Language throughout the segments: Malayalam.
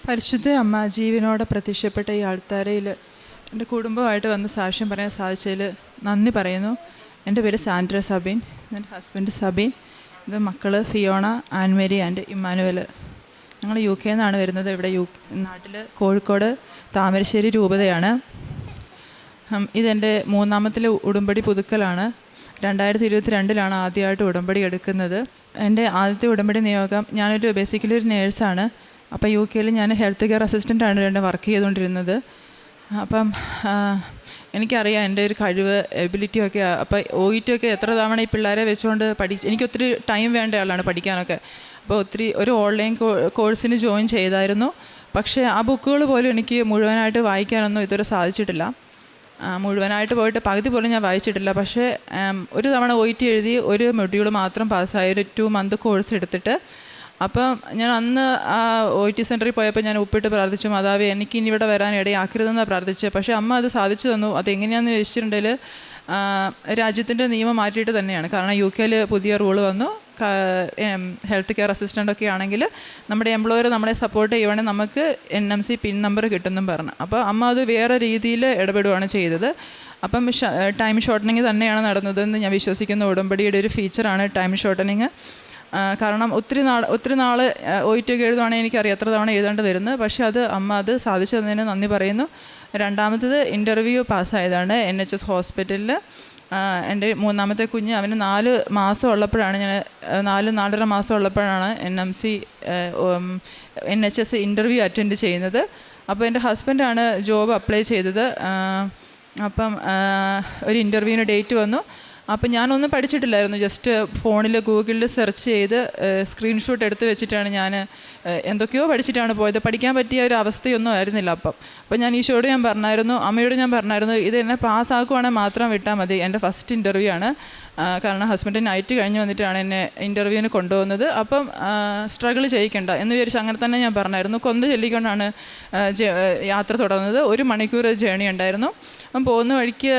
പരിശുദ്ധ അമ്മ ജീവനോടെ പ്രത്യക്ഷപ്പെട്ട ഈ ആൾത്താരയിൽ എൻ്റെ കുടുംബമായിട്ട് വന്ന് സാക്ഷ്യം പറയാൻ സാധിച്ചതിൽ നന്ദി പറയുന്നു. എൻ്റെ പേര് സാൻഡ്ര സബീൻ, എൻ്റെ ഹസ്ബൻഡ് സബീൻ, ഇത് മക്കൾ ഫിയോണ, ആൻമേരി ആൻഡ് ഇമ്മാനുവൽ. ഞങ്ങൾ UK നിന്നാണ് വരുന്നത്. ഇവിടെ നാട്ടിൽ കോഴിക്കോട് താമരശ്ശേരി രൂപതയാണ്. ഇതെൻ്റെ മൂന്നാമത്തിലെ ഉടമ്പടി പുതുക്കലാണ്. 2022 ആദ്യമായിട്ട് ഉടമ്പടി എടുക്കുന്നത്. എൻ്റെ ആദ്യത്തെ ഉടമ്പടി നിയോഗം, ഞാനൊരു ബേസിക്കലി ഒരു നേഴ്സാണ്. അപ്പോൾ UK ഞാൻ ഹെൽത്ത് കെയർ അസിസ്റ്റൻ്റാണ് വർക്ക് ചെയ്തുകൊണ്ടിരുന്നത്. അപ്പം എനിക്കറിയാം എൻ്റെ ഒരു കഴിവ്, എബിലിറ്റിയൊക്കെ. അപ്പോൾ OET ഒക്കെ എത്ര തവണ ഈ പിള്ളേരെ വെച്ചുകൊണ്ട് എനിക്കൊത്തിരി ടൈം വേണ്ട ആളാണ് പഠിക്കാനൊക്കെ. അപ്പോൾ ഒരു ഓൺലൈൻ കോഴ്സിന് ജോയിൻ ചെയ്തായിരുന്നു. പക്ഷേ ആ ബുക്കുകൾ പോലും എനിക്ക് മുഴുവനായിട്ട് വായിക്കാനൊന്നും ഇതുവരെ സാധിച്ചിട്ടില്ല. മുഴുവനായിട്ട് പോയിട്ട് പകുതി പോലും ഞാൻ വായിച്ചിട്ടില്ല. പക്ഷേ ഒരു തവണ OET എഴുതി ഒരു മൊഡ്യൂൾ മാത്രം പാസ്സായി, ഒരു 2 മന്ത് കോഴ്സ് എടുത്തിട്ട്. അപ്പം ഞാൻ അന്ന് ആ OET സെൻറ്ററിൽ പോയപ്പോൾ ഞാൻ ഉപ്പിട്ട് പ്രാർത്ഥിച്ചു, മാതാവേ എനിക്ക് ഇനി ഇവിടെ വരാൻ ഇടയാക്കരുതെന്നാണ് പ്രാർത്ഥിച്ചത്. പക്ഷേ അമ്മ അത് സാധിച്ചു തന്നു. അതെങ്ങനെയാണെന്ന് ചോദിച്ചിട്ടുണ്ടെങ്കിൽ രാജ്യത്തിൻ്റെ നിയമം മാറ്റിയിട്ട് തന്നെയാണ്. കാരണം UK പുതിയ റൂള് വന്നു. ഹെൽത്ത് കെയർ അസിസ്റ്റൻ്റൊക്കെ ആണെങ്കിൽ നമ്മുടെ എംപ്ലോയർ നമ്മളെ സപ്പോർട്ട് ചെയ്യുവാണെങ്കിൽ നമുക്ക് NMC പിൻ നമ്പർ കിട്ടുമെന്നും പറഞ്ഞു. അപ്പോൾ അമ്മ അത് വേറെ രീതിയിൽ ഇടപെടുകയാണ് ചെയ്തത്. അപ്പം ടൈം ഷോർട്ടനിങ് തന്നെയാണ് നടന്നതെന്ന് ഞാൻ വിശ്വസിക്കുന്ന. ഉടമ്പടിയുടെ ഒരു ഫീച്ചറാണ് ടൈം ഷോർട്ടനിങ്. കാരണം ഒത്തിരി നാൾ OET ഒക്കെ എഴുതുവാണെങ്കിൽ എനിക്കറിയാം എത്ര തവണ എഴുതേണ്ടി വരുന്നത്. പക്ഷേ അമ്മ അത് സാധിച്ചു തന്നതിന് നന്ദി പറയുന്നു. രണ്ടാമത്തത് ഇൻ്റർവ്യൂ പാസ്സായതാണ് NHS ഹോസ്പിറ്റലിൽ. എൻ്റെ മൂന്നാമത്തെ കുഞ്ഞ്, അവന് 4 മാസം ഉള്ളപ്പോഴാണ് 4.5 മാസം ഉള്ളപ്പോഴാണ് NHS ഇൻ്റർവ്യൂ അറ്റൻഡ് ചെയ്യുന്നത്. അപ്പോൾ എൻ്റെ ഹസ്ബൻഡാണ് ജോബ് അപ്ലൈ ചെയ്തത്. അപ്പം ഒരു ഇൻ്റർവ്യൂവിന് ഡേറ്റ് വന്നു. അപ്പം ഞാനൊന്നും പഠിച്ചിട്ടില്ലായിരുന്നു. ജസ്റ്റ് ഫോണിൽ ഗൂഗിളിൽ സെർച്ച് ചെയ്ത് സ്ക്രീൻഷോട്ട് എടുത്ത് വെച്ചിട്ടാണ് ഞാൻ എന്തൊക്കെയോ പഠിച്ചിട്ടാണ് പോയത്. പഠിക്കാൻ പറ്റിയ ഒരു അവസ്ഥയൊന്നും ആയിരുന്നില്ല. അപ്പം ഞാൻ ഈശോയോട് അമ്മയോട് ഞാൻ പറഞ്ഞായിരുന്നു, ഇത് എന്നെ പാസ്സാക്കുവാണെങ്കിൽ മാത്രം വിട്ടാൽ മതി. എൻ്റെ ഫസ്റ്റ് ഇൻ്റർവ്യൂ ആണ്. കാരണം ഹസ്ബൻഡ് നൈറ്റ് കഴിഞ്ഞ് വന്നിട്ടാണ് എന്നെ ഇൻ്റർവ്യൂവിന് കൊണ്ടുപോകുന്നത്. അപ്പം സ്ട്രഗിൾ ചെയ്യിക്കണ്ട എന്ന് വിചാരിച്ച് അങ്ങനെ തന്നെ ഞാൻ പറഞ്ഞായിരുന്നു. കൊന്ത ചൊല്ലിക്കൊണ്ടാണ് യാത്ര തുടർന്നത്. 1 മണിക്കൂർ ജേണി ഉണ്ടായിരുന്നു. അപ്പം പോകുന്ന വഴിക്ക്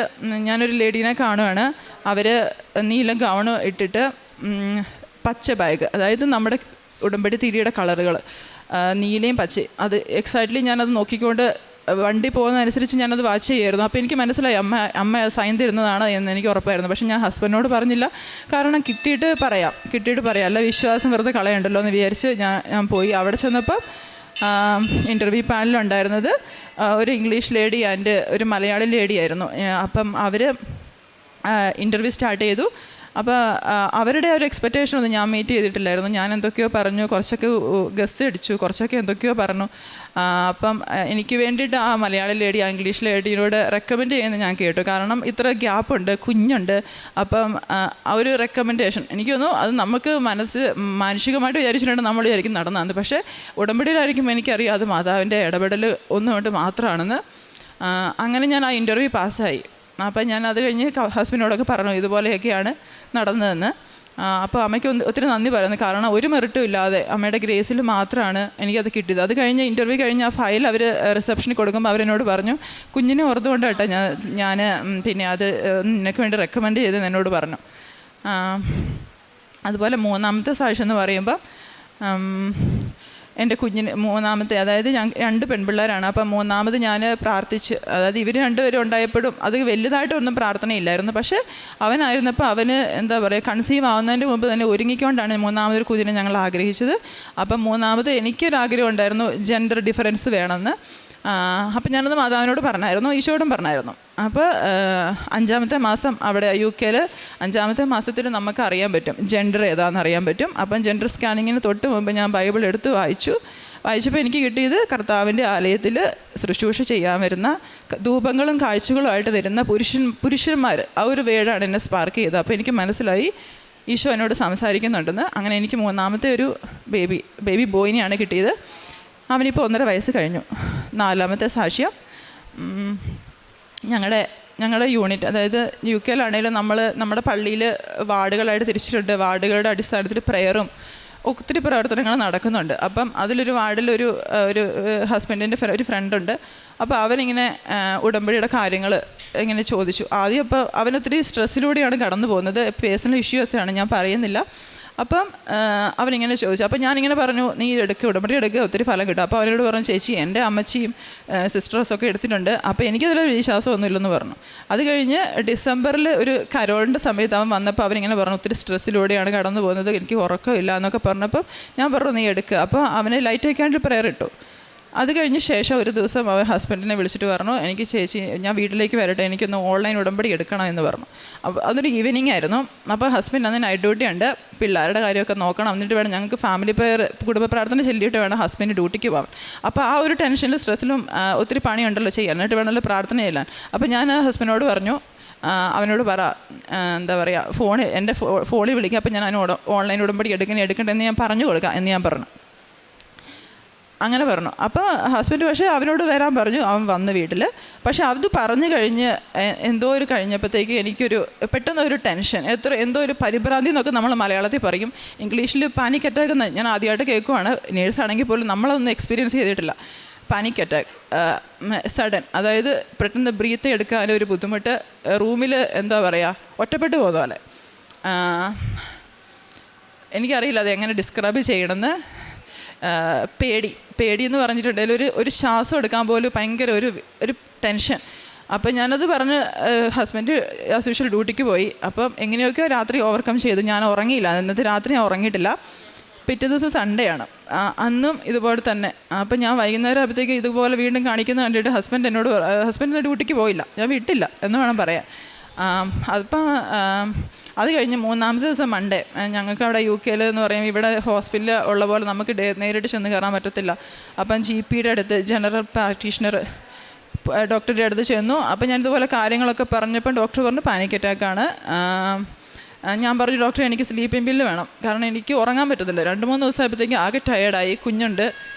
ഞാനൊരു ലേഡീനെ കാണുകയാണ്. അവർ നീല ഗൗണ് ഇട്ടിട്ട് പച്ച ബാഗ്, അതായത് നമ്മുടെ ഉടമ്പടി തിരിയുടെ കളറുകൾ നീലയും പച്ചയും, അത് എക്സാക്ട്ലി ഞാനത് നോക്കിക്കൊണ്ട് വണ്ടി പോകുന്നതനുസരിച്ച് ഞാനത് വാച്ച് ചെയ്യുമായിരുന്നു. അപ്പോൾ എനിക്ക് മനസ്സിലായി അമ്മ സൈൻ തരുന്നതാണ് എന്ന് എനിക്ക് ഉറപ്പായിരുന്നു. പക്ഷേ ഞാൻ ഹസ്ബൻഡിനോട് പറഞ്ഞില്ല. കാരണം കിട്ടിയിട്ട് പറയാം, അല്ല വിശ്വാസം വെറുതെ കളയണ്ടല്ലോ എന്ന് വിചാരിച്ച് ഞാൻ പോയി. അവിടെ ചെന്നപ്പോൾ ഇൻ്റർവ്യൂ പാനലുണ്ടായിരുന്നത് ഒരു ഇംഗ്ലീഷ് ലേഡി ആൻഡ് ഒരു മലയാളി ലേഡി ആയിരുന്നു. അപ്പം അവർ ഇൻ്റർവ്യൂ സ്റ്റാർട്ട് ചെയ്തു. അപ്പോൾ അവരുടെ ഒരു എക്സ്പെക്റ്റേഷൻ ഒന്നും ഞാൻ മീറ്റ് ചെയ്തിട്ടില്ലായിരുന്നു. ഞാൻ എന്തൊക്കെയോ പറഞ്ഞു, കുറച്ചൊക്കെ ഗസ് അടിച്ചു, കുറച്ചൊക്കെ എന്തൊക്കെയോ പറഞ്ഞു. അപ്പം എനിക്ക് വേണ്ടിയിട്ട് ആ മലയാളി ലേഡി ആ ഇംഗ്ലീഷ് ലേഡിയോട് റെക്കമെൻഡ് ചെയ്യുന്നത് ഞാൻ കേട്ടു. കാരണം ഇത്ര ഗ്യാപ്പുണ്ട്, കുഞ്ഞുണ്ട്. അപ്പം ആ ഒരു റെക്കമെൻഡേഷൻ എനിക്ക് തോന്നുന്നു അത് നമുക്ക് മാനുഷികമായിട്ട് വിചാരിച്ചിട്ടുണ്ട് നമ്മൾ വിചാരിക്കും നടന്നതാണ്. പക്ഷേ ഉടമ്പടിയിലായിരിക്കും എനിക്കറിയാം അത് മാതാവിൻ്റെ ഇടപെടൽ ഒന്നുകൊണ്ട് മാത്രമാണെന്ന്. അങ്ങനെ ഞാൻ ആ ഇൻ്റർവ്യൂ പാസ്സായി. അപ്പം ഞാൻ അത് കഴിഞ്ഞ് ഹസ്ബൻഡിനോടൊക്കെ പറഞ്ഞു ഇതുപോലെയൊക്കെയാണ് നടന്നതെന്ന്. അപ്പോൾ അമ്മയ്ക്ക് ഒത്തിരി നന്ദി പറയുന്നു. കാരണം ഒരു മെറിറ്റും ഇല്ലാതെ അമ്മയുടെ ഗ്രേസിൽ മാത്രമാണ് എനിക്കത് കിട്ടിയത്. അത് കഴിഞ്ഞ് ഇൻ്റർവ്യൂ കഴിഞ്ഞ് ആ ഫയൽ അവർ റിസപ്ഷനിൽ കൊടുക്കുമ്പോൾ അവരെന്നോട് പറഞ്ഞു, കുഞ്ഞിനെ ഓർത്തുകൊണ്ട് കേട്ടോ ഞാൻ പിന്നെ അത് നിനക്ക് വേണ്ടി റെക്കമെൻഡ് ചെയ്തെന്ന് എന്നോട് പറഞ്ഞു. അതുപോലെ മൂന്നാമത്തെ സാക്ഷ്യം എന്ന് പറയുമ്പോൾ എൻ്റെ കുഞ്ഞിന് മൂന്നാമത്തെ, അതായത് 2 പെൺപിള്ളേരാണ്. അപ്പം മൂന്നാമത് ഞാൻ പ്രാർത്ഥിച്ച്, അതായത് ഇവർ 2 പേരും ഉണ്ടായപ്പോഴും അത് വലുതായിട്ടൊന്നും പ്രാർത്ഥനയില്ലായിരുന്നു. പക്ഷേ അവനായിരുന്നപ്പോൾ അവന് എന്താ പറയുക, കൺസീവ് ആവുന്നതിൻ്റെ മുമ്പ് തന്നെ ഒരുങ്ങിക്കൊണ്ടാണ് മൂന്നാമതൊരു കുഞ്ഞിനെ ഞങ്ങൾ ആഗ്രഹിച്ചത്. അപ്പം മൂന്നാമത് എനിക്കൊരാഗ്രഹം ഉണ്ടായിരുന്നു, ജെൻഡർ ഡിഫറൻസ് വേണമെന്ന്. അപ്പം ഞാനത് മാതാവിനോട് പറഞ്ഞായിരുന്നു, ഈശോയോടും പറഞ്ഞായിരുന്നു. അപ്പോൾ 5ാമത്തെ മാസം അവിടെ UK 5ാമത്തെ മാസത്തിൽ നമുക്ക് അറിയാൻ പറ്റും ജെൻഡർ ഏതാണെന്ന് അറിയാൻ പറ്റും. അപ്പം ജെൻഡർ സ്കാനിങ്ങിന് തൊട്ട് മുമ്പ് ഞാൻ ബൈബിൾ എടുത്ത് വായിച്ചപ്പോൾ എനിക്ക് കിട്ടിയത് കർത്താവിൻ്റെ ആലയത്തിൽ ശുശ്രൂഷ ചെയ്യാൻ വരുന്ന ധൂപങ്ങളും കാഴ്ചകളുമായിട്ട് വരുന്ന പുരുഷന്മാർ, ആ ഒരു വേർഡാണ് എന്നെ സ്പാർക്ക് ചെയ്തത്. അപ്പോൾ എനിക്ക് മനസ്സിലായി ഈശോ എന്നോട് സംസാരിക്കുന്നുണ്ടെന്ന്. അങ്ങനെ എനിക്ക് മൂന്നാമത്തെ ഒരു ബേബി ബോയിനെയാണ് കിട്ടിയത്. അവനിപ്പോൾ 1.5 വയസ്സ് കഴിഞ്ഞു. 4ാമത്തെ സാക്ഷ്യം, ഞങ്ങളുടെ യൂണിറ്റ്, അതായത് UK നമ്മുടെ പള്ളിയിൽ വാർഡുകളായിട്ട് തിരിച്ചിട്ടുണ്ട്. വാർഡുകളുടെ അടിസ്ഥാനത്തിൽ പ്രെയറും ഒത്തിരി പ്രവർത്തനങ്ങൾ നടക്കുന്നുണ്ട്. അപ്പം അതിലൊരു വാർഡിൽ ഒരു ഹസ്ബൻഡിൻ്റെ ഒരു ഫ്രണ്ടുണ്ട്. അപ്പോൾ അവനിങ്ങനെ ഉടമ്പടിയുടെ കാര്യങ്ങൾ ഇങ്ങനെ ചോദിച്ചു. ആദ്യം അപ്പോൾ അവനൊത്തിരി സ്ട്രെസ്സിലൂടെയാണ് കടന്നു പോകുന്നത്. പേഴ്സണൽ ഇഷ്യൂസാണ്, ഞാൻ പറയുന്നില്ല. അപ്പം അവനിങ്ങനെ ചോദിച്ചു. അപ്പം ഞാനിങ്ങനെ പറഞ്ഞു, നീ എടുക്കുക, ഉടമ്പടി എടുക്കുക, ഒത്തിരി ഫലം കിട്ടും. അപ്പോൾ അവനോട് പറഞ്ഞു, ചേച്ചി എൻ്റെ അമ്മച്ചിയും സിസ്റ്റേഴ്സൊക്കെ എടുത്തിട്ടുണ്ട്, അപ്പോൾ എനിക്കതിൽ വിശ്വാസമൊന്നും ഇല്ലെന്ന് പറഞ്ഞു. അത് കഴിഞ്ഞ് ഡിസംബറിൽ ഒരു കരോളിൻ്റെ സമയത്ത് അവൻ വന്നപ്പോൾ അവനിങ്ങനെ പറഞ്ഞു, ഒത്തിരി സ്ട്രെസ്സിലൂടെയാണ് കടന്നു പോകുന്നത്, എനിക്ക് ഉറക്കമില്ല എന്നൊക്കെ പറഞ്ഞപ്പോൾ ഞാൻ പറഞ്ഞു, നീ എടുക്കുക. അപ്പോൾ അവന് ലൈറ്റ് വയ്ക്കാണ്ട് പ്രയർ ഇട്ടു. അത് കഴിഞ്ഞ് ശേഷം ഒരു ദിവസം അവൻ ഹസ്ബൻഡിനെ വിളിച്ചിട്ട് പറഞ്ഞു, എനിക്ക് ചേച്ചി ഞാൻ വീട്ടിലേക്ക് വരട്ടെ, എനിക്കൊന്ന് ഓൺലൈൻ ഉടമ്പടി എടുക്കണം എന്ന് പറഞ്ഞു. അപ്പോൾ അതൊരു ഈവനിങ് ആയിരുന്നു. അപ്പോൾ ഹസ്ബൻഡ് അന്ന് നൈറ്റ് ഡ്യൂട്ടി ഉണ്ട്, പിള്ളേരുടെ കാര്യമൊക്കെ നോക്കണം, എന്നിട്ട് വേണം ഞങ്ങൾക്ക് ഫാമിലി പ്രയർ കുടുംബ പ്രാർത്ഥന ചൊല്ലിയിട്ട് വേണം ഹസ്ബൻഡ് ഡ്യൂട്ടിക്ക് പോകാൻ. അപ്പോൾ ആ ഒരു ടെൻഷനിലും സ്ട്രെസ്സിലും ഒത്തിരി പണിയുണ്ടല്ലോ ചെയ്യാൻ, എന്നിട്ട് വേണമല്ലോ പ്രാർത്ഥന ചെയ്യാൻ. അപ്പോൾ ഞാൻ ഹസ്ബൻഡിനോട് പറഞ്ഞു, അവനോട് പറ, എന്താ പറയുക, എൻ്റെ ഫോണിൽ വിളിക്കുക, അപ്പോൾ ഞാൻ അതിനോട് ഓൺലൈൻ ഉടമ്പടി എടുക്കണ്ടെന്ന് ഞാൻ പറഞ്ഞു കൊടുക്കാം എന്ന് ഞാൻ പറഞ്ഞു. അങ്ങനെ പറഞ്ഞു. അപ്പോൾ ഹസ്ബൻഡ് പക്ഷേ അവനോട് വരാൻ പറഞ്ഞു. അവൻ വന്ന് വീട്ടിൽ. പക്ഷേ അത് പറഞ്ഞു കഴിഞ്ഞ് എന്തോ ഒരു കഴിഞ്ഞപ്പോഴത്തേക്ക് എനിക്കൊരു പെട്ടെന്നൊരു ടെൻഷൻ, എന്തോ ഒരു പരിഭ്രാന്തി എന്നൊക്കെ നമ്മൾ മലയാളത്തിൽ പറയും, ഇംഗ്ലീഷിൽ പാനിക് അറ്റാക്ക് എന്ന് ഞാൻ ആദ്യമായിട്ട് കേൾക്കുവാണ്. നേഴ്സാണെങ്കിൽ പോലും നമ്മളതൊന്നും എക്സ്പീരിയൻസ് ചെയ്തിട്ടില്ല. പാനിക് അറ്റാക്ക്, സഡൻ, അതായത് പെട്ടെന്ന് ബ്രീത്ത് എടുക്കാനൊരു ബുദ്ധിമുട്ട്, റൂമിൽ എന്താ പറയുക, ഒറ്റപ്പെട്ടു പോകുന്ന പോലെ. എനിക്കറിയില്ല അതെങ്ങനെ ഡിസ്ക്രൈബ് ചെയ്യണമെന്ന്. പേടി എന്ന് പറഞ്ഞിട്ടുണ്ടെങ്കിൽ ഒരു ശ്വാസം എടുക്കാൻ പോലും ഭയങ്കര ഒരു ടെൻഷൻ. അപ്പം ഞാനത് പറഞ്ഞ് ഹസ്ബൻഡ് ആസ് യൂഷ്വൽ ഡ്യൂട്ടിക്ക് പോയി. അപ്പം എങ്ങനെയൊക്കെയോ രാത്രി ഓവർകം ചെയ്തു. ഞാൻ ഉറങ്ങിയില്ല, ഇന്നത്തെ രാത്രി ഞാൻ ഉറങ്ങിയിട്ടില്ല. പിറ്റേ ദിവസം സൺഡേ ആണ്, അന്നും ഇതുപോലെ തന്നെ. അപ്പം ഞാൻ വൈകുന്നേരം ആകുമ്പോഴത്തേക്ക് ഇതുപോലെ വീണ്ടും കാണിക്കുന്ന കണ്ടിട്ട് ഹസ്ബൻഡ് ഡ്യൂട്ടിക്ക് പോയില്ല, ഞാൻ വിട്ടില്ല എന്ന് വേണം പറയാൻ. അതിപ്പം അത് കഴിഞ്ഞ് മൂന്നാമത്തെ ദിവസം മൺഡേ, ഞങ്ങൾക്ക് അവിടെ UK എന്ന് പറയുമ്പോൾ ഇവിടെ ഹോസ്പിറ്റലിൽ ഉള്ള പോലെ നമുക്ക് നേരിട്ട് ചെന്ന് കയറാൻ പറ്റത്തില്ല. അപ്പം GP അടുത്ത്, ജനറൽ പ്രാക്ടീഷണർ ഡോക്ടറുടെ അടുത്ത് ചെന്നു. അപ്പം ഞാനിതുപോലെ കാര്യങ്ങളൊക്കെ പറഞ്ഞപ്പം ഡോക്ടർ പറഞ്ഞു പാനിക് അറ്റാക്കാണ്. ഞാൻ പറഞ്ഞു, ഡോക്ടർ എനിക്ക് സ്ലീപ്പിംഗ് പില്ല് വേണം, കാരണം എനിക്ക് ഉറങ്ങാൻ പറ്റുന്നില്ല. 2-3 ദിവസമായപ്പോഴത്തേക്കും ആകെ ടയേർഡായി, കുഞ്ഞുണ്ട്,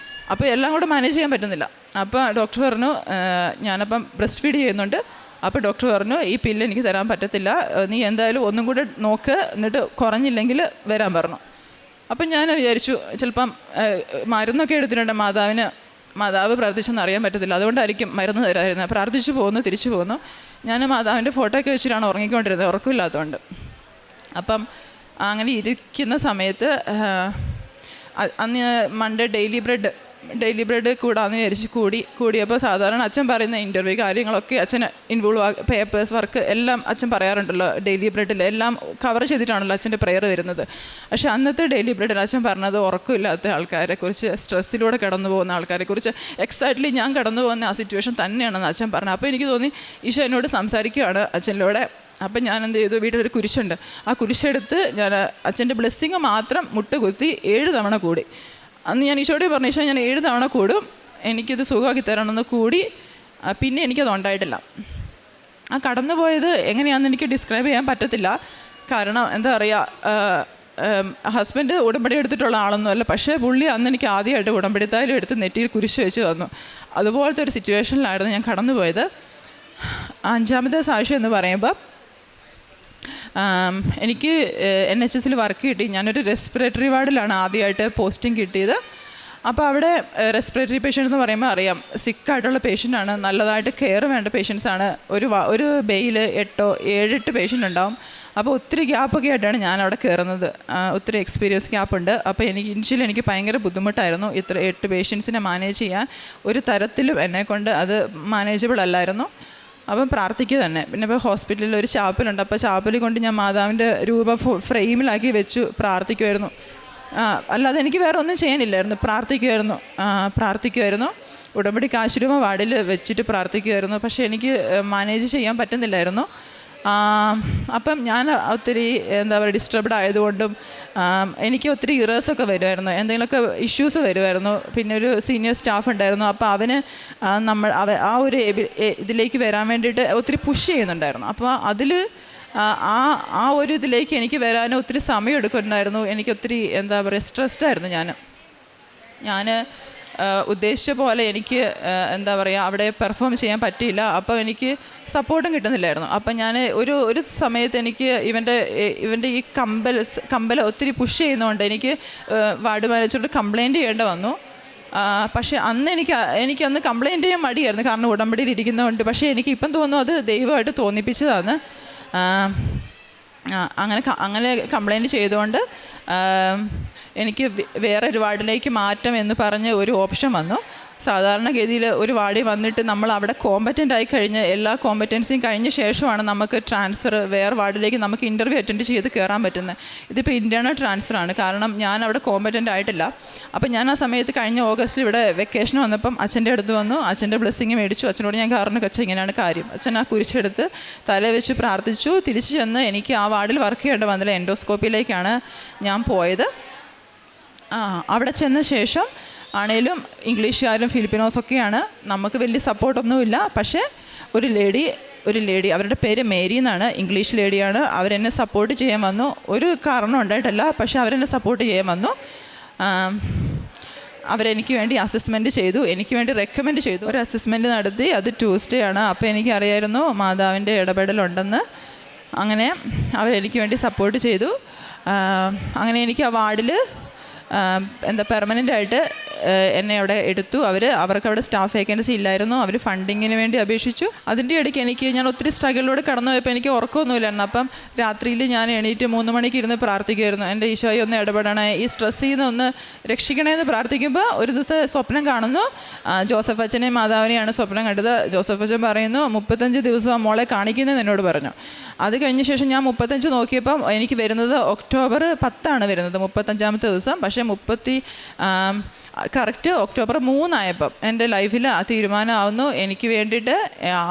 അപ്പോൾ എല്ലാം കൂടെ മാനേജ് ചെയ്യാൻ പറ്റുന്നില്ല. അപ്പോൾ ഡോക്ടർ പറഞ്ഞു, ഞാനപ്പം ബ്രസ്റ്റ് ഫീഡ് ചെയ്യുന്നുണ്ട്. അപ്പോൾ ഡോക്ടർ പറഞ്ഞു, ഈ പില്ല് എനിക്ക് തരാൻ പറ്റത്തില്ല, നീ എന്തായാലും ഒന്നും കൂടെ നോക്ക്, എന്നിട്ട് കുറഞ്ഞില്ലെങ്കിൽ വരാൻ പറഞ്ഞു. അപ്പം ഞാൻ വിചാരിച്ചു ചിലപ്പം മരുന്നൊക്കെ എടുത്തിട്ടുണ്ട്, മാതാവ് പ്രാർത്ഥിച്ചെന്ന് അറിയാൻ പറ്റത്തില്ല, അതുകൊണ്ടായിരിക്കും മരുന്ന് തരാമായിരുന്നത്. പ്രാർത്ഥിച്ചു പോകുന്നു, തിരിച്ചു പോകുന്നു. ഞാൻ മാതാവിൻ്റെ ഫോട്ടോ ഒക്കെ വെച്ചിട്ടാണ് ഉറങ്ങിക്കൊണ്ടിരുന്നത്, ഉറക്കമില്ലാത്തതുകൊണ്ട്. അപ്പം അങ്ങനെ ഇരിക്കുന്ന സമയത്ത് അന്ന് മൺഡേ ഡെയിലി ബ്രെഡ് കൂടാന്ന് വിചാരിച്ച് കൂടിയപ്പോൾ സാധാരണ അച്ഛൻ പറയുന്ന ഇൻ്റർവ്യൂ കാര്യങ്ങളൊക്കെ അച്ഛന് ഇൻവോൾവ് പേപ്പേഴ്സ് വർക്ക് എല്ലാം അച്ഛൻ പറയാറുണ്ടല്ലോ. ഡെയിലി ബ്രെഡിൽ എല്ലാം കവർ ചെയ്തിട്ടാണല്ലോ അച്ഛൻ്റെ പ്രെയർ വരുന്നത്. പക്ഷേ അന്നത്തെ ഡെയിലി ബ്രെഡിൽ അച്ഛൻ പറഞ്ഞത് ഉറക്കമില്ലാത്ത ആൾക്കാരെക്കുറിച്ച്, സ്ട്രെസ്സിലൂടെ കടന്നു പോകുന്ന ആൾക്കാരെക്കുറിച്ച്, എക്സാക്ട്ലി ഞാൻ കടന്നു പോകുന്ന ആ സിറ്റുവേഷൻ തന്നെയാണെന്ന് അച്ഛൻ പറഞ്ഞു. അപ്പോൾ എനിക്ക് തോന്നി ഈശോ എന്നോട് സംസാരിക്കുകയാണ് അച്ഛനിലൂടെ. അപ്പം ഞാൻ എന്ത് ചെയ്തു, വീട്ടിലൊരു കുരിശുണ്ട്, ആ കുരിശെടുത്ത് ഞാൻ അച്ഛൻ്റെ ബ്ലെസ്സിങ് മാത്രം മുട്ടുകുത്തി 7 തവണ കൂടി. അന്ന് ഞാൻ ഈശോയോട് പറഞ്ഞു, ഈശോ ഞാൻ 7 തവണ കൂടും, എനിക്കിത് സുഖമാക്കി തരണമെന്ന് കൂടി. പിന്നെ എനിക്കത് ഉണ്ടായിട്ടില്ല. ആ കടന്നുപോയത് എങ്ങനെയാണെന്ന് എനിക്ക് ഡിസ്ക്രൈബ് ചെയ്യാൻ പറ്റത്തില്ല. കാരണം എന്താ പറയുക, ഹസ്ബൻഡ് ഉടമ്പടി എടുത്തിട്ടുള്ള ആളൊന്നുമല്ല, പക്ഷേ പുള്ളി അന്ന് എനിക്ക് ആദ്യമായിട്ട് ഉടമ്പടിത്തായാലും എടുത്ത് നെറ്റിയിൽ കുരിശ് വെച്ച് തന്നു. അതുപോലത്തെ ഒരു സിറ്റുവേഷനിലായിരുന്നു ഞാൻ കടന്നുപോയത്. 5ാമത്തെ സാക്ഷ്യം എന്ന് പറയുമ്പോൾ, എനിക്ക് NHS വർക്ക് കിട്ടി. ഞാനൊരു റെസ്പിറേറ്ററി വാർഡിലാണ് ആദ്യമായിട്ട് പോസ്റ്റിംഗ് കിട്ടിയത്. അപ്പോൾ അവിടെ റെസ്പിറേറ്ററി പേഷ്യൻ്റ് എന്ന് പറയുമ്പോൾ അറിയാം, സിക്കായിട്ടുള്ള പേഷ്യൻ്റാണ്, നല്ലതായിട്ട് കെയർ വേണ്ട പേഷ്യൻസാണ്. ഒരു ബേയിൽ 7-8 പേഷ്യൻ്റ് ഉണ്ടാവും. അപ്പോൾ ഒത്തിരി ഗ്യാപ്പൊക്കെ ആയിട്ടാണ് ഞാൻ അവിടെ കയറുന്നത്. ഒത്തിരി എക്സ്പീരിയൻസ് ഗ്യാപ്പുണ്ട്. അപ്പോൾ എനിക്ക് ഭയങ്കര ബുദ്ധിമുട്ടായിരുന്നു ഇത്ര 8 പേഷ്യൻസിനെ മാനേജ് ചെയ്യാൻ. ഒരു തരത്തിലും എന്നെക്കൊണ്ട് അത് മാനേജബിൾ അല്ലായിരുന്നു. അപ്പം പ്രാർത്ഥിക്കുക തന്നെ. പിന്നെ ഇപ്പോൾ ഹോസ്പിറ്റലിൽ ഒരു ചാപ്പലുണ്ട്, അപ്പോൾ ചാപ്പലിൽ കൊണ്ട് ഞാൻ മാതാവിൻ്റെ രൂപം ഫ്രെയിമിലാക്കി വെച്ച് പ്രാർത്ഥിക്കുമായിരുന്നു. അല്ലാതെ എനിക്ക് വേറെ ഒന്നും ചെയ്യാനില്ലായിരുന്നു, പ്രാർത്ഥിക്കുമായിരുന്നു. ഉടമ്പടി കാശുരൂപ വാർഡിൽ വെച്ചിട്ട് പ്രാർത്ഥിക്കുമായിരുന്നു. പക്ഷേ എനിക്ക് മാനേജ് ചെയ്യാൻ പറ്റുന്നില്ലായിരുന്നു. അപ്പം ഞാൻ ഒത്തിരി എന്താ പറയുക ഡിസ്റ്റർബ്ഡ് ആയതുകൊണ്ടും എനിക്ക് ഒത്തിരി ഇറേഴ്സൊക്കെ വരുമായിരുന്നു, എന്തെങ്കിലുമൊക്കെ ഇഷ്യൂസ് വരുമായിരുന്നു. പിന്നെ ഒരു സീനിയർ സ്റ്റാഫ് ഉണ്ടായിരുന്നു, അപ്പോൾ അവന് ആ ഒരു ഇതിലേക്ക് വരാൻ വേണ്ടിയിട്ട് ഒത്തിരി പുഷ് ചെയ്യുന്നുണ്ടായിരുന്നു. അപ്പോൾ അതിൽ ആ ഒരു ഇതിലേക്ക് എനിക്ക് വരാൻ ഒത്തിരി സമയം എടുക്കുന്നുണ്ടായിരുന്നു. എനിക്കൊത്തിരി എന്താ പറയുക സ്ട്രെസ്ഡായിരുന്നു ഞാൻ ഉദ്ദേശിച്ച പോലെ എനിക്ക് എന്താ പറയുക അവിടെ പെർഫോം ചെയ്യാൻ പറ്റിയില്ല. അപ്പോൾ എനിക്ക് സപ്പോർട്ടും കിട്ടുന്നില്ലായിരുന്നു. അപ്പം ഞാൻ ഒരു സമയത്ത് എനിക്ക് ഇവൻ്റെ ഈ കമ്പൽ ഒത്തിരി പുഷ് ചെയ്യുന്നതുകൊണ്ട് എനിക്ക് വാർഡ് മാനേജറോട് കംപ്ലയിൻറ്റ് ചെയ്യേണ്ട വന്നു. പക്ഷേ അന്ന് എനിക്കന്ന് കംപ്ലയിൻറ്റ് ചെയ്യാൻ മടിയായിരുന്നു, കാരണം ഉടമ്പടിയിൽ ഇരിക്കുന്നതുകൊണ്ട്. പക്ഷേ എനിക്ക് ഇപ്പം തോന്നുന്നു അത് ദൈവമായിട്ട് തോന്നിപ്പിച്ചതാണ്. അങ്ങനെ കംപ്ലയിൻറ്റ് ചെയ്തുകൊണ്ട് എനിക്ക് വേറൊരു വാർഡിലേക്ക് മാറ്റം എന്ന് പറഞ്ഞ് ഒരു ഓപ്ഷൻ വന്നു. സാധാരണഗതിയിൽ ഒരു വാർഡിൽ വന്നിട്ട് നമ്മൾ അവിടെ കോമ്പറ്റൻ്റ് ആയി കഴിഞ്ഞ് എല്ലാ കോമ്പറ്റൻസിയും കഴിഞ്ഞ ശേഷമാണ് നമുക്ക് ട്രാൻസ്ഫർ വേറെ വാർഡിലേക്ക് നമുക്ക് ഇൻ്റർവ്യൂ അറ്റൻഡ് ചെയ്ത് കയറാൻ പറ്റുന്നത്. ഇതിപ്പോൾ ഇൻറ്റേർണൽ ട്രാൻസ്ഫറാണ്. കാരണം ഞാൻ അവിടെ കോമ്പറ്റൻ്റ് ആയിട്ടില്ല. അപ്പം ഞാൻ ആ സമയത്ത് കഴിഞ്ഞ ഓഗസ്റ്റിൽ ഇവിടെ വെക്കേഷൻ വന്നപ്പം അച്ഛൻ്റെ അടുത്ത് വന്നു. അച്ഛൻ്റെ ബ്ലെസ്സിങ് മേടിച്ചു. അച്ഛനോട് ഞാൻ കാരണം വെച്ചാൽ ഇങ്ങനെയാണ് കാര്യം. അച്ഛൻ ആ കുരിശെടുത്ത് തല വെച്ച് പ്രാർത്ഥിച്ചു. തിരിച്ചു ചെന്ന് എനിക്ക് ആ വാർഡിൽ വർക്ക് ചെയ്യേണ്ട വന്നില്ല. എൻഡോസ്കോപ്പിയിലേക്കാണ് ഞാൻ പോയത്. അവിടെ ചെന്ന ശേഷം ആണേലും ഇംഗ്ലീഷുകാരും ഫിലിപ്പിനോസൊക്കെയാണ്. നമുക്ക് വലിയ സപ്പോർട്ടൊന്നുമില്ല. പക്ഷേ ഒരു ലേഡി അവരുടെ പേര് മേരി എന്നാണ്, ഇംഗ്ലീഷ് ലേഡിയാണ്. അവരെന്നെ സപ്പോർട്ട് ചെയ്യാൻ വന്നു. ഒരു കാരണം ഉണ്ടായിട്ടല്ല, പക്ഷേ അവരെന്നെ സപ്പോർട്ട് ചെയ്യാൻ വന്നു. അവരെനിക്ക് വേണ്ടി അസസ്മെൻറ്റ് ചെയ്തു, എനിക്ക് വേണ്ടി റെക്കമെൻഡ് ചെയ്തു. ഒരു അസസ്മെൻറ്റ് നടത്തി. അത് ട്യൂസ്ഡേ ആണ്. അപ്പോൾ എനിക്കറിയായിരുന്നു മാതാവിൻ്റെ ഇടപെടലുണ്ടെന്ന്. അങ്ങനെ അവരെനിക്ക് വേണ്ടി സപ്പോർട്ട് ചെയ്തു. അങ്ങനെ എനിക്ക് ആ വാർഡിൽ പെർമനൻ്റായിട്ട് എന്നെ അവിടെ എടുത്തു. അവർക്ക് അവിടെ സ്റ്റാഫ് വേക്കൻസി ഇല്ലായിരുന്നു. അവർ ഫണ്ടിങ്ങിന് വേണ്ടി അപേക്ഷിച്ചു. അതിൻ്റെ ഇടയ്ക്ക് ഞാൻ ഒത്തിരി സ്ട്രഗിളിലൂടെ കടന്നു പോയപ്പോൾ എനിക്ക് ഉറക്കമൊന്നുമില്ലായിരുന്നു. അപ്പം രാത്രിയിൽ ഞാൻ എണീറ്റ് 3 മണിക്ക് ഇരുന്ന് പ്രാർത്ഥിക്കുമായിരുന്നു. എൻ്റെ ഈശോയെ ഒന്ന് ഇടപെടണേ, ഈ സ്ട്രെസ്സിൽ നിന്ന് ഒന്ന് രക്ഷിക്കണമെന്ന് പ്രാർത്ഥിക്കുമ്പോൾ ഒരു ദിവസം സ്വപ്നം കാണുന്നു. ജോസഫ് അച്ഛനെയും മാതാവിനെയാണ് സ്വപ്നം കണ്ടത്. ജോസഫ് അച്ഛൻ പറയുന്നു 35 ദിവസം മോളെ കാണിക്കുന്നതെന്ന് എന്നോട് പറഞ്ഞു. അത് കഴിഞ്ഞ ശേഷം ഞാൻ 35 നോക്കിയപ്പം എനിക്ക് വരുന്നത് ഒക്ടോബർ 10 വരുന്നത്, 35-ാമത്തെ ദിവസം. പക്ഷേ കറക്റ്റ് ഒക്ടോബർ 3 ആയപ്പം എൻ്റെ ലൈഫിൽ ആ തീരുമാനമാവുന്നു. എനിക്ക് വേണ്ടിയിട്ട്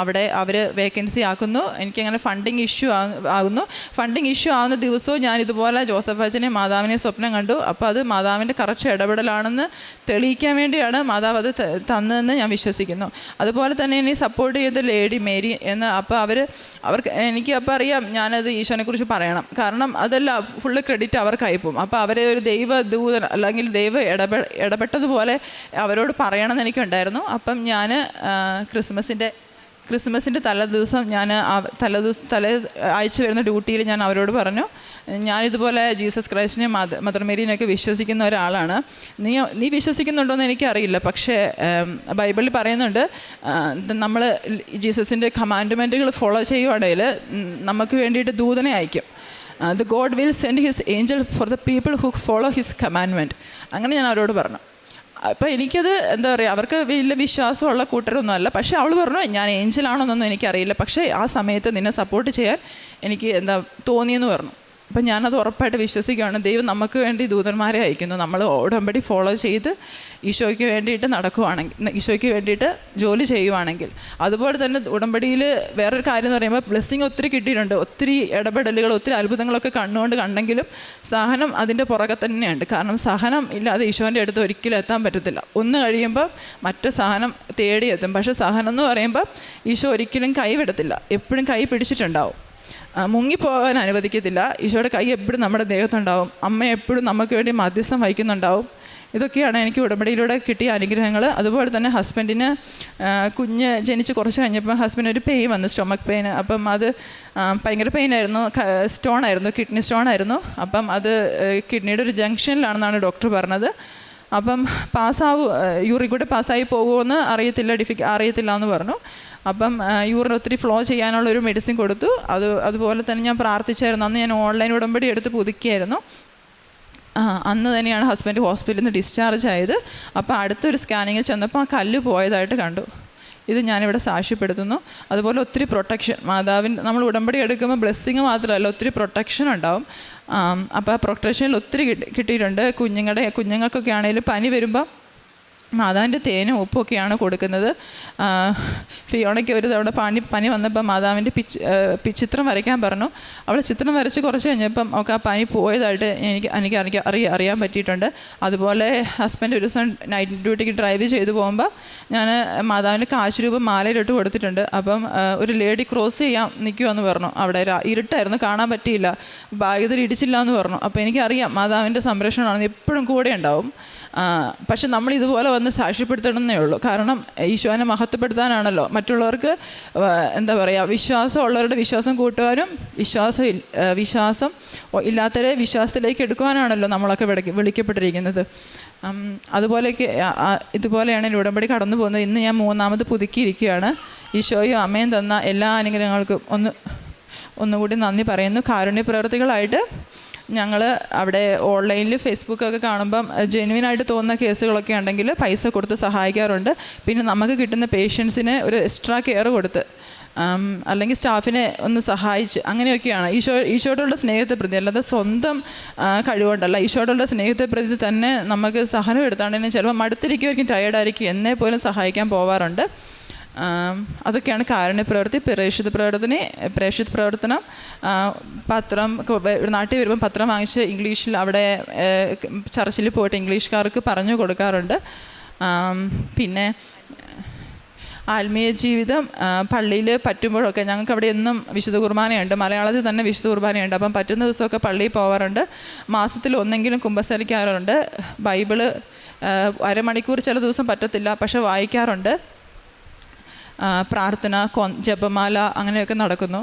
അവിടെ അവർ വേക്കൻസി ആക്കുന്നു. എനിക്കങ്ങനെ ഫണ്ടിങ് ഇഷ്യൂ ആകുന്നു. ഫണ്ടിങ് ഇഷ്യൂ ആവുന്ന ദിവസവും ഞാൻ ഇതുപോലെ ജോസഫ് അച്ഛനെയും മാതാവിനെയും സ്വപ്നം കണ്ടു. അപ്പോൾ അത് മാതാവിൻ്റെ കറക്റ്റ് ഇടപെടലാണെന്ന് തെളിയിക്കാൻ വേണ്ടിയാണ് മാതാവ് അത് തന്നതെന്ന് ഞാൻ വിശ്വസിക്കുന്നു. അതുപോലെ തന്നെ എന്നെ സപ്പോർട്ട് ചെയ്ത ലേഡി മേരി എന്ന്. അപ്പോൾ അവർക്ക് എനിക്ക് അപ്പോൾ അറിയാം ഞാനത് ഈശോനെക്കുറിച്ച് പറയണം. കാരണം അതല്ല ഫുള്ള് ക്രെഡിറ്റ് അവർക്കായി പോകും. അപ്പോൾ അവരെ ഒരു ദൈവദൂതൻ അല്ലെങ്കിൽ ദൈവം ഇടപെട്ടതുപോലെ അവരോട് പറയണമെന്ന് എനിക്കുണ്ടായിരുന്നു. അപ്പം ഞാൻ ക്രിസ്മസിൻ്റെ തലേദിവസം തലേ ആഴ്ച വരുന്ന ഡ്യൂട്ടിയിൽ ഞാൻ അവരോട് പറഞ്ഞു, ഞാനിതുപോലെ ജീസസ് ക്രൈസ്റ്റിനെയും മദർ മേരിനെയൊക്കെ വിശ്വസിക്കുന്ന ഒരാളാണ്. നീ വിശ്വസിക്കുന്നുണ്ടോ എന്ന് എനിക്കറിയില്ല. പക്ഷേ ബൈബിളിൽ പറയുന്നുണ്ട് നമ്മൾ ജീസസിൻ്റെ കമാൻഡ്മെൻറ്റുകൾ ഫോളോ ചെയ്യുവാണെങ്കിൽ നമുക്ക് വേണ്ടിയിട്ട് ദൂതനെ അയക്കും. The God will send his angel for the people who follow his commandment. അങ്ങനെ ഞാൻ അവരോട് പറഞ്ഞു. അപ്പോൾ എനിക്കത് എന്താ പറയുക, അവർക്ക് വലിയ വിശ്വാസമുള്ള കൂട്ടരൊന്നുമല്ല. പക്ഷേ അവൾ പറഞ്ഞു ഞാൻ ഏഞ്ചലാണോന്നൊന്നും എനിക്കറിയില്ല, പക്ഷേ ആ സമയത്ത് നിന്നെ സപ്പോർട്ട് ചെയ്യാൻ എനിക്ക് തോന്നിയെന്ന് പറഞ്ഞു. അപ്പം ഞാനത് ഉറപ്പായിട്ട് വിശ്വസിക്കുകയാണ്. ദൈവം നമുക്ക് വേണ്ടി ദൂതന്മാരെ അയക്കുന്നു. നമ്മൾ ഉടമ്പടി ഫോളോ ചെയ്ത് ഈശോയ്ക്ക് വേണ്ടിയിട്ട് നടക്കുവാണെങ്കിൽ, ഈശോയ്ക്ക് വേണ്ടിയിട്ട് ജോലി ചെയ്യുവാണെങ്കിൽ. അതുപോലെ തന്നെ ഉടമ്പടിയിൽ വേറൊരു കാര്യം എന്ന് പറയുമ്പോൾ ബ്ലെസ്സിങ് ഒത്തിരി കിട്ടിയിട്ടുണ്ട്. ഒത്തിരി ഇടപെടലുകൾ, ഒത്തിരി അത്ഭുതങ്ങളൊക്കെ കണ്ണുകൊണ്ട് കണ്ടെങ്കിലും സഹനം അതിൻ്റെ പുറകെ തന്നെയുണ്ട്. കാരണം സഹനം ഇല്ലാതെ ഈശോൻ്റെ അടുത്ത് ഒരിക്കലും എത്താൻ പറ്റത്തില്ല. ഒന്ന് കഴിയുമ്പോൾ മറ്റു സഹനം തേടിയെത്തും. പക്ഷേ സഹനം എന്ന് പറയുമ്പോൾ ഈശോ ഒരിക്കലും കൈവിടത്തില്ല, എപ്പോഴും കൈ പിടിച്ചിട്ടുണ്ടാവും, മുങ്ങിപ്പോകാൻ അനുവദിക്കത്തില്ല. ഈശോയുടെ കൈ എപ്പോഴും നമ്മുടെ ദേഹത്തുണ്ടാവും. അമ്മ എപ്പോഴും നമുക്ക് വേണ്ടി മധ്യസ്ഥം വഹിക്കുന്നുണ്ടാവും. ഇതൊക്കെയാണ് എനിക്ക് ഉടമ്പടിയിലൂടെ കിട്ടിയ അനുഗ്രഹങ്ങൾ. അതുപോലെ തന്നെ ഹസ്ബൻഡിന് കുഞ്ഞ് ജനിച്ച് കുറച്ച് കഴിഞ്ഞപ്പോൾ ഹസ്ബൻഡിന് ഒരു പെയിൻ വന്നു, സ്റ്റൊമക്ക് പെയിൻ. അപ്പം അത് ഭയങ്കര പെയിനായിരുന്നു. സ്റ്റോണായിരുന്നു, കിഡ്നി സ്റ്റോണായിരുന്നു. അപ്പം അത് കിഡ്നിയുടെ ഒരു ജംഗ്ഷനിലാണെന്നാണ് ഡോക്ടർ പറഞ്ഞത്. അപ്പം യൂറിൻ കൂടെ പാസ്സായി പോകുമെന്ന് അറിയത്തില്ല എന്ന് പറഞ്ഞു. അപ്പം യൂറിൻ ഒത്തിരി ഫ്ലോ ചെയ്യാനുള്ളൊരു മെഡിസിൻ കൊടുത്തു. അതുപോലെ തന്നെ ഞാൻ പ്രാർത്ഥിച്ചായിരുന്നു. അന്ന് ഞാൻ ഓൺലൈൻ ഉടമ്പടി എടുത്ത് പുതുക്കിയായിരുന്നു. അന്ന് തന്നെയാണ് ഹസ്ബൻഡ് ഹോസ്പിറ്റലിൽ നിന്ന് ഡിസ്ചാർജ് ആയത്. അപ്പോൾ അടുത്തൊരു സ്കാനിങ്ങിൽ ചെന്നപ്പോൾ ആ കല്ല് പോയതായിട്ട് കണ്ടു. ഇത് ഞാനിവിടെ സാക്ഷ്യപ്പെടുത്തുന്നു. അതുപോലെ ഒത്തിരി പ്രൊട്ടക്ഷൻ നമ്മൾ ഉടമ്പടി എടുക്കുമ്പോൾ ബ്ലെസ്സിങ് മാത്രമല്ല, ഒത്തിരി പ്രൊട്ടക്ഷൻ ഉണ്ടാവും. അപ്പോൾ ആ പ്രൊട്ടക്ഷനിൽ ഒത്തിരി കിട്ടിയിട്ടുണ്ട്. കുഞ്ഞുങ്ങൾക്കൊക്കെ ആണെങ്കിലും പനി വരുമ്പോൾ മാതാവിൻ്റെ തേനും ഉപ്പൊക്കെയാണ് കൊടുക്കുന്നത്. ഫിയോണയ്ക്ക് ഒരു തവണ പനി വന്നപ്പോൾ മാതാവിൻ്റെ ചിത്രം വരയ്ക്കാൻ പറഞ്ഞു. അവൾ ചിത്രം വരച്ച് കുറച്ച് കഴിഞ്ഞപ്പം ഒക്കെ ആ പനി പോയതായിട്ട് എനിക്ക് അറിയാൻ പറ്റിയിട്ടുണ്ട്. അതുപോലെ ഹസ്ബൻഡ് ഒരു ദിവസം നൈറ്റ് ഡ്യൂട്ടിക്ക് ഡ്രൈവ് ചെയ്ത് പോകുമ്പോൾ ഞാൻ മാതാവിൻ്റെ കാശുരൂപം മാലയിലിട്ട് കൊടുത്തിട്ടുണ്ട്. അപ്പം ഒരു ലേഡി ക്രോസ് ചെയ്യാൻ നിൽക്കുമെന്ന് പറഞ്ഞു. അവിടെ ഇരുട്ടായിരുന്നു, കാണാൻ പറ്റിയില്ല. ഭാഗ്യത്തിൽ ഇടിച്ചില്ല എന്ന് പറഞ്ഞു. അപ്പോൾ എനിക്കറിയാം മാതാവിൻ്റെ സംരക്ഷണമാണെന്ന് എപ്പോഴും കൂടെ ഉണ്ടാവും. പക്ഷെ നമ്മൾ ഇതുപോലെ വന്ന് സാക്ഷ്യപ്പെടുത്തണമെന്നേ ഉള്ളൂ. കാരണം ഈശോനെ മഹത്വപ്പെടുത്താനാണല്ലോ. മറ്റുള്ളവർക്ക് എന്താ പറയുക, വിശ്വാസമുള്ളവരുടെ വിശ്വാസം കൂട്ടുവാനും വിശ്വാസം ഇല്ലാത്തവരെ വിശ്വാസത്തിലേക്ക് എടുക്കുവാനാണല്ലോ നമ്മളൊക്കെ വിളിക്കപ്പെട്ടിരിക്കുന്നത്. ഇതുപോലെയാണ് എൻ്റെ ഉടമ്പടി കടന്നു പോകുന്നത്. ഇന്ന് ഞാൻ 3ാമത് പുതുക്കിയിരിക്കുകയാണ്. ഈശോയും അമ്മയും തന്ന എല്ലാ അനുഗ്രഹങ്ങൾക്കും ഒന്നുകൂടി നന്ദി പറയുന്നു. കാരുണ്യ പ്രവർത്തികളായിട്ട് ഞങ്ങൾ അവിടെ ഓൺലൈനിൽ ഫേസ്ബുക്കൊക്കെ കാണുമ്പം ജെന്യുവിനായിട്ട് തോന്നുന്ന കേസുകളൊക്കെ ഉണ്ടെങ്കിൽ പൈസ കൊടുത്ത് സഹായിക്കാറുണ്ട്. പിന്നെ നമുക്ക് കിട്ടുന്ന പേഷ്യൻസിന് ഒരു എക്സ്ട്രാ കെയർ കൊടുത്ത് അല്ലെങ്കിൽ സ്റ്റാഫിനെ ഒന്ന് സഹായിച്ച് അങ്ങനെയൊക്കെയാണ് ഈശോയോടുള്ള സ്നേഹത്തെ പ്രതി, അല്ലാതെ സ്വന്തം കഴിവുകൊണ്ടല്ല, ഈശോയോടുള്ള സ്നേഹത്തെ പ്രതി തന്നെ നമുക്ക് സഹനം എടുത്താണ്ടെങ്കിലും ചിലപ്പോൾ മടുത്തിരിക്കുമായിരിക്കും, ടയേർഡായിരിക്കും, എന്നേ പോലും സഹായിക്കാൻ പോവാറുണ്ട്. അതൊക്കെയാണ് കാരുണ്യ പ്രവൃത്തി. പ്രേക്ഷിത പ്രവർത്തനം. പത്രം നാട്ടിൽ വരുമ്പം പത്രം വാങ്ങിച്ച് ഇംഗ്ലീഷിൽ അവിടെ ചർച്ചിൽ പോയിട്ട് ഇംഗ്ലീഷുകാർക്ക് പറഞ്ഞു കൊടുക്കാറുണ്ട്. പിന്നെ ആത്മീയ ജീവിതം പള്ളിയിൽ പറ്റുമ്പോഴൊക്കെ ഞങ്ങൾക്ക് അവിടെ എന്നും വിശുദ്ധ കുർബാനയുണ്ട്, മലയാളത്തിൽ തന്നെ വിശുദ്ധ കുർബാനയുണ്ട്. അപ്പം പറ്റുന്ന ദിവസമൊക്കെ പള്ളിയിൽ പോകാറുണ്ട്. മാസത്തിൽ ഒന്നെങ്കിലും കുമ്പസാരിക്കാറുണ്ട്. ബൈബിള് അരമണിക്കൂർ ചില ദിവസം പറ്റത്തില്ല, പക്ഷെ വായിക്കാറുണ്ട്. പ്രാർത്ഥന, ജപമാല അങ്ങനെയൊക്കെ നടക്കുന്നു.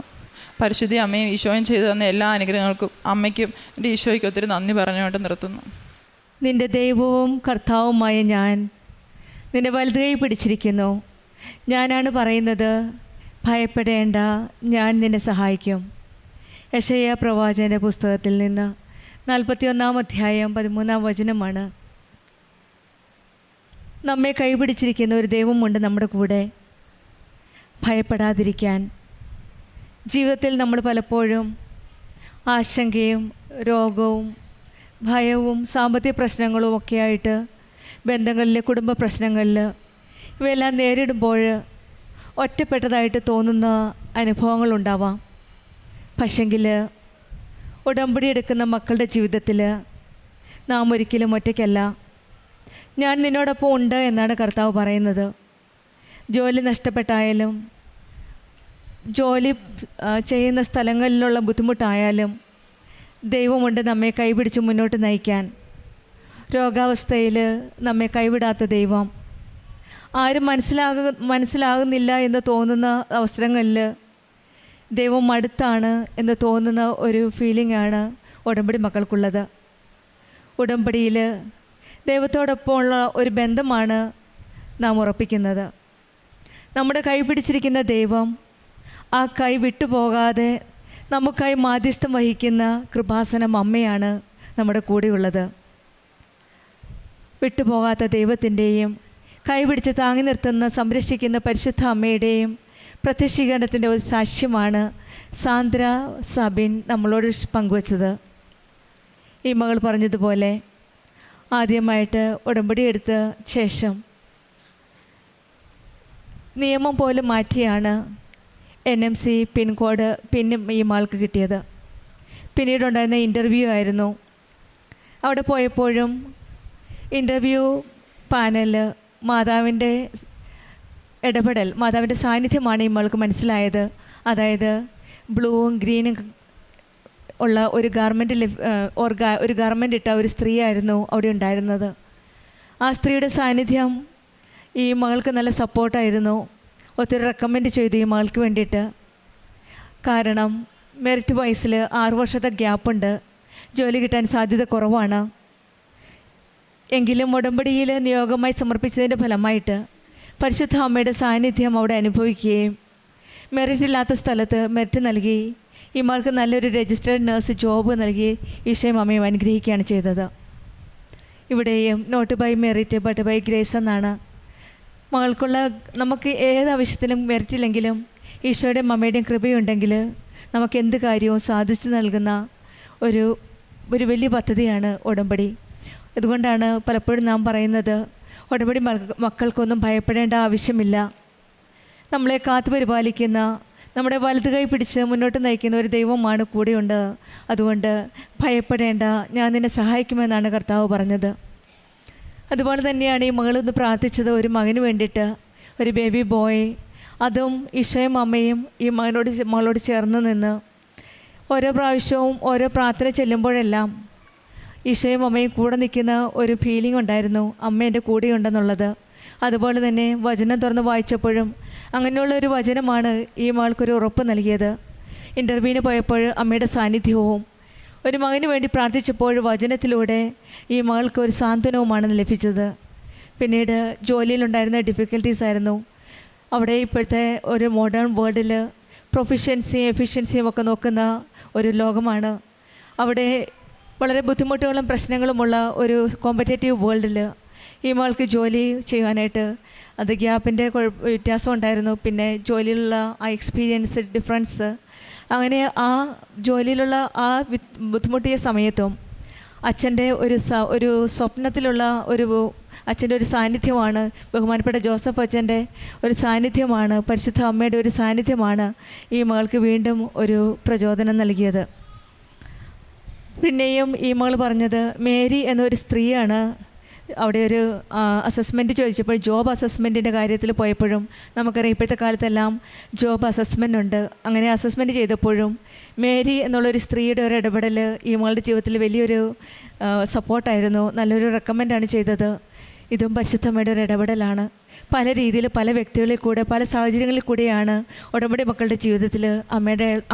പരിശുദ്ധി അമ്മയും ഈശോയും ചെയ്തു തന്ന എല്ലാ അനുഗ്രഹങ്ങൾക്കും അമ്മയ്ക്കും എൻ്റെ ഈശോയ്ക്കും ഒത്തിരി നന്ദി പറഞ്ഞുകൊണ്ട് നിർത്തുന്നു. നിൻ്റെ ദൈവവും കർത്താവുമായ ഞാൻ നിൻ്റെ വലതുകൈ പിടിച്ചിരിക്കുന്നു. ഞാനാണ് പറയുന്നത്, ഭയപ്പെടേണ്ട, ഞാൻ നിന്നെ സഹായിക്കും. യെശയ്യാ പ്രവാചകൻ്റെ പുസ്തകത്തിൽ നിന്ന് 41-ാം അധ്യായം 13-ാം വചനമാണ്. നമ്മെ കൈപിടിച്ചിരിക്കുന്ന ഒരു ദൈവമുണ്ട് നമ്മുടെ കൂടെ. ഭയപ്പെടാതിരിക്കാൻ. ജീവിതത്തിൽ നമ്മൾ പലപ്പോഴും ആശങ്കയും രോഗവും ഭയവും സാമ്പത്തിക പ്രശ്നങ്ങളും ഒക്കെ ആയിട്ട് ബന്ധങ്ങളിൽ, കുടുംബ പ്രശ്നങ്ങളിൽ ഇവയെല്ലാം നേരിടുമ്പോൾ ഒറ്റപ്പെട്ടതായിട്ട് തോന്നുന്ന അനുഭവങ്ങളുണ്ടാവാം. പക്ഷെങ്കിൽ ഉടമ്പടി എടുക്കുന്ന മക്കളുടെ ജീവിതത്തിൽ നാം ഒരിക്കലും ഒറ്റയ്ക്കല്ല. ഞാൻ നിന്നോടൊപ്പം ഉണ്ട് എന്നാണ് കർത്താവ് പറയുന്നത്. ജോലി നഷ്ടപ്പെട്ടായാലും, ജോലി ചെയ്യുന്ന സ്ഥലങ്ങളിലുള്ള ബുദ്ധിമുട്ടായാലും ദൈവമുണ്ട് നമ്മെ കൈപിടിച്ച് മുന്നോട്ട് നയിക്കാൻ. രോഗാവസ്ഥയിൽ നമ്മെ കൈവിടാത്ത ദൈവം. ആരും മനസ്സിലാകുന്നില്ല എന്ന് തോന്നുന്ന അവസരങ്ങളിൽ ദൈവം അടുത്താണ് എന്ന് തോന്നുന്ന ഒരു ഫീലിംഗാണ് ഉടമ്പടി മക്കൾക്കുള്ളത്. ഉടമ്പടിയിൽ ദൈവത്തോടൊപ്പമുള്ള ഒരു ബന്ധമാണ് നാം ഉറപ്പിക്കുന്നത്. നമ്മുടെ കൈ പിടിച്ചിരിക്കുന്ന ദൈവം ആ കൈ വിട്ടുപോകാതെ നമുക്കായി മാധ്യസ്ഥം വഹിക്കുന്ന കൃപാസനം അമ്മയാണ് നമ്മുടെ കൂടെയുള്ളത്. വിട്ടുപോകാത്ത ദൈവത്തിൻ്റെയും കൈപിടിച്ച് താങ്ങി നിർത്തുന്ന, സംരക്ഷിക്കുന്ന പരിശുദ്ധ അമ്മയുടെയും പ്രത്യക്ഷീകരണത്തിൻ്റെ ഒരു സാക്ഷ്യമാണ് സാന്ദ്ര സബിൻ നമ്മളോട് പങ്കുവച്ചത്. ഈ മകൾ പറഞ്ഞതുപോലെ ആദ്യമായിട്ട് ഉടമ്പടി എടുത്ത ശേഷം നിയമം പോലും മാറ്റിയാണ് NMC പിൻകോഡ് ഈ മകൾക്ക് കിട്ടിയത്. പിന്നീടുണ്ടായിരുന്ന ഇൻ്റർവ്യൂ ആയിരുന്നു. അവിടെ പോയപ്പോഴും ഇൻ്റർവ്യൂ പാനൽ മാതാവിൻ്റെ ഇടപെടൽ, മാതാവിൻ്റെ സാന്നിധ്യമാണ് ഈ മകൾക്ക് മനസ്സിലായത്. അതായത് ബ്ലൂവും ഗ്രീനും ഉള്ള ഒരു ഗാർമെൻ്റ് ഇട്ട ഒരു സ്ത്രീയായിരുന്നു അവിടെ ഉണ്ടായിരുന്നത്. ആ സ്ത്രീയുടെ സാന്നിധ്യം ഈ മകൾക്ക് നല്ല സപ്പോർട്ടായിരുന്നു. ഒത്തിരി റെക്കമെൻഡ് ചെയ്തു ഈ മകൾക്ക് വേണ്ടിയിട്ട്. കാരണം മെറിറ്റ് വൈസിൽ 6 വർഷത്തെ ഗ്യാപ്പുണ്ട്, ജോലി കിട്ടാൻ സാധ്യത കുറവാണ്. എങ്കിലും ഉടമ്പടിയിൽ നിയോഗമായി സമർപ്പിച്ചതിൻ്റെ ഫലമായിട്ട് പരിശുദ്ധ അമ്മയുടെ സാന്നിധ്യം അവിടെ അനുഭവിക്കുകയും മെറിറ്റ് ഇല്ലാത്ത സ്ഥലത്ത് മെറിറ്റ് നൽകി ഈ മകൾക്ക് നല്ലൊരു രജിസ്റ്റേർഡ് നഴ്സ് ജോബ് നൽകി ഈശോയും അമ്മയും അനുഗ്രഹിക്കുകയാണ് ചെയ്തത്. ഇവിടെയും not by merit but by grace എന്നാണ്. മകൾക്കുള്ള നമുക്ക് ഏത് ആവശ്യത്തിലും മെറിറ്റില്ലെങ്കിലും ഈശോയുടെയും അമ്മയുടെയും കൃപയുണ്ടെങ്കിൽ നമുക്ക് എന്ത് കാര്യവും സാധിച്ചു നൽകുന്ന ഒരു വലിയ പദ്ധതിയാണ് ഉടമ്പടി. അതുകൊണ്ടാണ് പലപ്പോഴും നാം പറയുന്നത്, ഉടമ്പടി മക്കൾക്കൊന്നും ഭയപ്പെടേണ്ട ആവശ്യമില്ല. നമ്മളെ കാത്തു പരിപാലിക്കുന്ന, നമ്മുടെ വലതു കൈ പിടിച്ച് മുന്നോട്ട് നയിക്കുന്ന ഒരു ദൈവമാണ് കൂടെയുണ്ട്. അതുകൊണ്ട് ഭയപ്പെടേണ്ട, ഞാൻ നിന്നെ സഹായിക്കുമെന്നാണ് കർത്താവ് പറഞ്ഞത്. അതുപോലെ തന്നെയാണ് ഈ മകളൊന്ന് പ്രാർത്ഥിച്ചത്, ഒരു മകന് വേണ്ടിയിട്ട്, ഒരു ബേബി ബോയ്. അതും ഈശോയും അമ്മയും ഈ മകളോട് ചേർന്ന് നിന്ന് ഓരോ പ്രാവശ്യവും ഓരോ പ്രാർത്ഥന ചെല്ലുമ്പോഴെല്ലാം ഈശോയും അമ്മയും കൂടെ നിൽക്കുന്ന ഒരു ഫീലിംഗ് ഉണ്ടായിരുന്നു, അമ്മ എൻ്റെ കൂടെയുണ്ടെന്നുള്ളത്. അതുപോലെ തന്നെ വചനം തുറന്ന് വായിച്ചപ്പോഴും അങ്ങനെയുള്ളൊരു വചനമാണ് ഈ മകൾക്കൊരു ഉറപ്പ് നൽകിയത്. ഇൻ്റർവ്യൂവിന് പോയപ്പോൾ അമ്മയുടെ സാന്നിധ്യവും, ഒരു മകന് വേണ്ടി പ്രാർത്ഥിച്ചപ്പോൾ വചനത്തിലൂടെ ഈ മകൾക്ക് ഒരു സാന്ത്വനവുമാണ് ലഭിച്ചത്. പിന്നീട് ജോലിയിലുണ്ടായിരുന്ന ഡിഫിക്കൽട്ടീസ് ആയിരുന്നു. അവിടെ ഇപ്പോഴത്തെ ഒരു മോഡേൺ വേൾഡിൽ പ്രൊഫിഷ്യൻസിയും എഫിഷ്യൻസിയും ഒക്കെ നോക്കുന്ന ഒരു ലോകമാണ്. അവിടെ വളരെ ബുദ്ധിമുട്ടുകളും പ്രശ്നങ്ങളുമുള്ള ഒരു കോമ്പറ്റേറ്റീവ് വേൾഡിൽ ഈ മകൾക്ക് ജോലി ചെയ്യുവാനായിട്ട് അത് ഗ്യാപ്പിൻ്റെ വ്യത്യാസം ഉണ്ടായിരുന്നു. പിന്നെ ജോലിയിലുള്ള ആ എക്സ്പീരിയൻസ് ഡിഫറൻസ്, അങ്ങനെ ആ ജോലിയിലുള്ള ആ ബുദ്ധിമുട്ടിയ സമയത്തും അച്ഛൻ്റെ ഒരു സ്വപ്നത്തിലുള്ള അച്ഛൻ്റെ ഒരു സാന്നിധ്യമാണ്, ബഹുമാനപ്പെട്ട ജോസഫ് അച്ഛൻ്റെ ഒരു സാന്നിധ്യമാണ്, പരിശുദ്ധ അമ്മയുടെ ഒരു സാന്നിധ്യമാണ് ഈ മകൾക്ക് വീണ്ടും ഒരു പ്രചോദനം നൽകിയത്. പിന്നെയും ഈ മകൾ പറഞ്ഞത് മേരി എന്നൊരു സ്ത്രീയാണ്. അവിടെ ഒരു അസസ്മെൻറ്റ് ചോദിച്ചപ്പോൾ ജോബ് അസസ്മെൻറ്റിൻ്റെ കാര്യത്തിൽ പോയപ്പോഴും നമുക്കറിയാം ഇപ്പോഴത്തെ കാലത്തെല്ലാം ജോബ് അസസ്മെൻ്റ് ഉണ്ട്. അങ്ങനെ അസസ്മെൻറ്റ് ചെയ്തപ്പോഴും മേരി എന്നുള്ളൊരു സ്ത്രീയുടെ ഒരു ഇടപെടൽ ഈ മകളുടെ ജീവിതത്തിൽ വലിയൊരു സപ്പോർട്ടായിരുന്നു, നല്ലൊരു റെക്കമെൻഡാണ് ചെയ്തത്. ഇതും പരിശുദ്ധമ്മയുടെ ഒരു ഇടപെടലാണ്. പല രീതിയിൽ പല വ്യക്തികളിൽ കൂടെ പല സാഹചര്യങ്ങളിൽ കൂടെയാണ് ഉടമ്പടി മക്കളുടെ ജീവിതത്തിൽ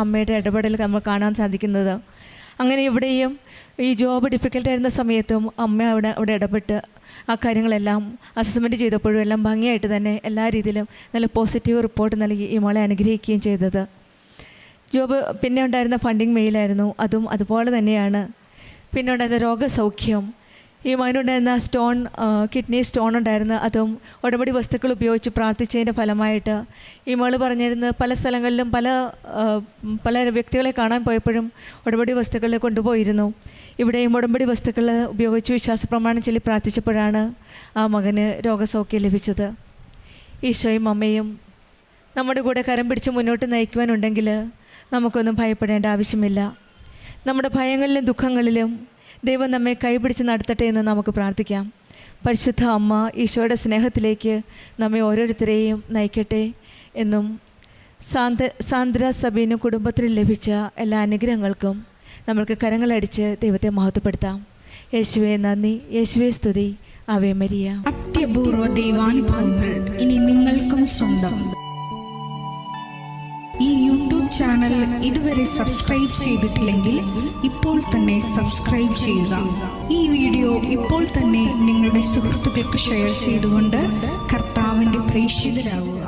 അമ്മയുടെ ഇടപെടൽ നമ്മൾ കാണാൻ സാധിക്കുന്നത്. അങ്ങനെ ഇവിടെയും ഈ ജോബ് ഡിഫിക്കൽട്ടായിരുന്ന സമയത്തും അമ്മ അവിടെ ഇടപെട്ട് ആ കാര്യങ്ങളെല്ലാം അസസ്മെൻറ്റ് ചെയ്തപ്പോഴും എല്ലാം ഭംഗിയായിട്ട് തന്നെ എല്ലാ രീതിയിലും നല്ല പോസിറ്റീവ് റിപ്പോർട്ട് നൽകി ഈ മോളെ അനുഗ്രഹിക്കുകയും ചെയ്തത്. ജോബ് പിന്നെ ഉണ്ടായിരുന്ന ഫണ്ടിങ് മെയിലായിരുന്നു, അതും അതുപോലെ തന്നെയാണ്. പിന്നെ ഉണ്ടായിരുന്ന രോഗസൗഖ്യം, ഈ മകനുണ്ടായിരുന്ന കിഡ്നി സ്റ്റോൺ ഉണ്ടായിരുന്നു, അതും ഉടമ്പടി വസ്തുക്കൾ ഉപയോഗിച്ച് പ്രാർത്ഥിച്ചതിൻ്റെ ഫലമായിട്ട് ഈ മകൾ പറഞ്ഞിരുന്നത് പല സ്ഥലങ്ങളിലും പല വ്യക്തികളെ കാണാൻ പോയപ്പോഴും ഉടമ്പടി വസ്തുക്കളിൽ കൊണ്ടുപോയിരുന്നു. ഇവിടെയും ഉടമ്പടി വസ്തുക്കൾ ഉപയോഗിച്ച് വിശ്വാസപ്രമാണം ചൊല്ലി പ്രാർത്ഥിച്ചപ്പോഴാണ് ആ മകന് രോഗസൗഖ്യം ലഭിച്ചത്. ഈശോയും അമ്മയും നമ്മുടെ കൂടെ കരം പിടിച്ച് മുന്നോട്ട് നയിക്കുവാനുണ്ടെങ്കിൽ നമുക്കൊന്നും ഭയപ്പെടേണ്ട ആവശ്യമില്ല. നമ്മുടെ ഭയങ്ങളിലും ദുഃഖങ്ങളിലും ദൈവം നമ്മെ കൈപിടിച്ച് നടത്തട്ടെ എന്ന് നമുക്ക് പ്രാർത്ഥിക്കാം. പരിശുദ്ധ അമ്മ ഈശോയുടെ സ്നേഹത്തിലേക്ക് നമ്മെ ഓരോരുത്തരെയും നയിക്കട്ടെ എന്നും സാന്ദ്ര സബീന കുടുംബത്തിൽ ലഭിച്ച എല്ലാ അനുഗ്രഹങ്ങൾക്കും നമ്മൾക്ക് കരങ്ങളടിച്ച് ദൈവത്തെ മഹത്വപ്പെടുത്താം. യേശുവേ നന്ദി, യേശുവേ സ്തുതി, ആവേ മരിയ. അത്യപൂർവ ദൈവാനുഭവങ്ങൾ ഇനി നിങ്ങൾക്കും സ്വന്തം. ഈ യൂട്യൂബ് ചാനൽ ഇതുവരെ സബ്സ്ക്രൈബ് ചെയ്തിട്ടില്ലെങ്കിൽ ഇപ്പോൾ തന്നെ സബ്സ്ക്രൈബ് ചെയ്യുക. ഈ വീഡിയോ ഇപ്പോൾ തന്നെ നിങ്ങളുടെ സുഹൃത്തുക്കൾക്ക് ഷെയർ ചെയ്തുകൊണ്ട് കർത്താവിൻ്റെ പ്രേക്ഷിതരാകുക.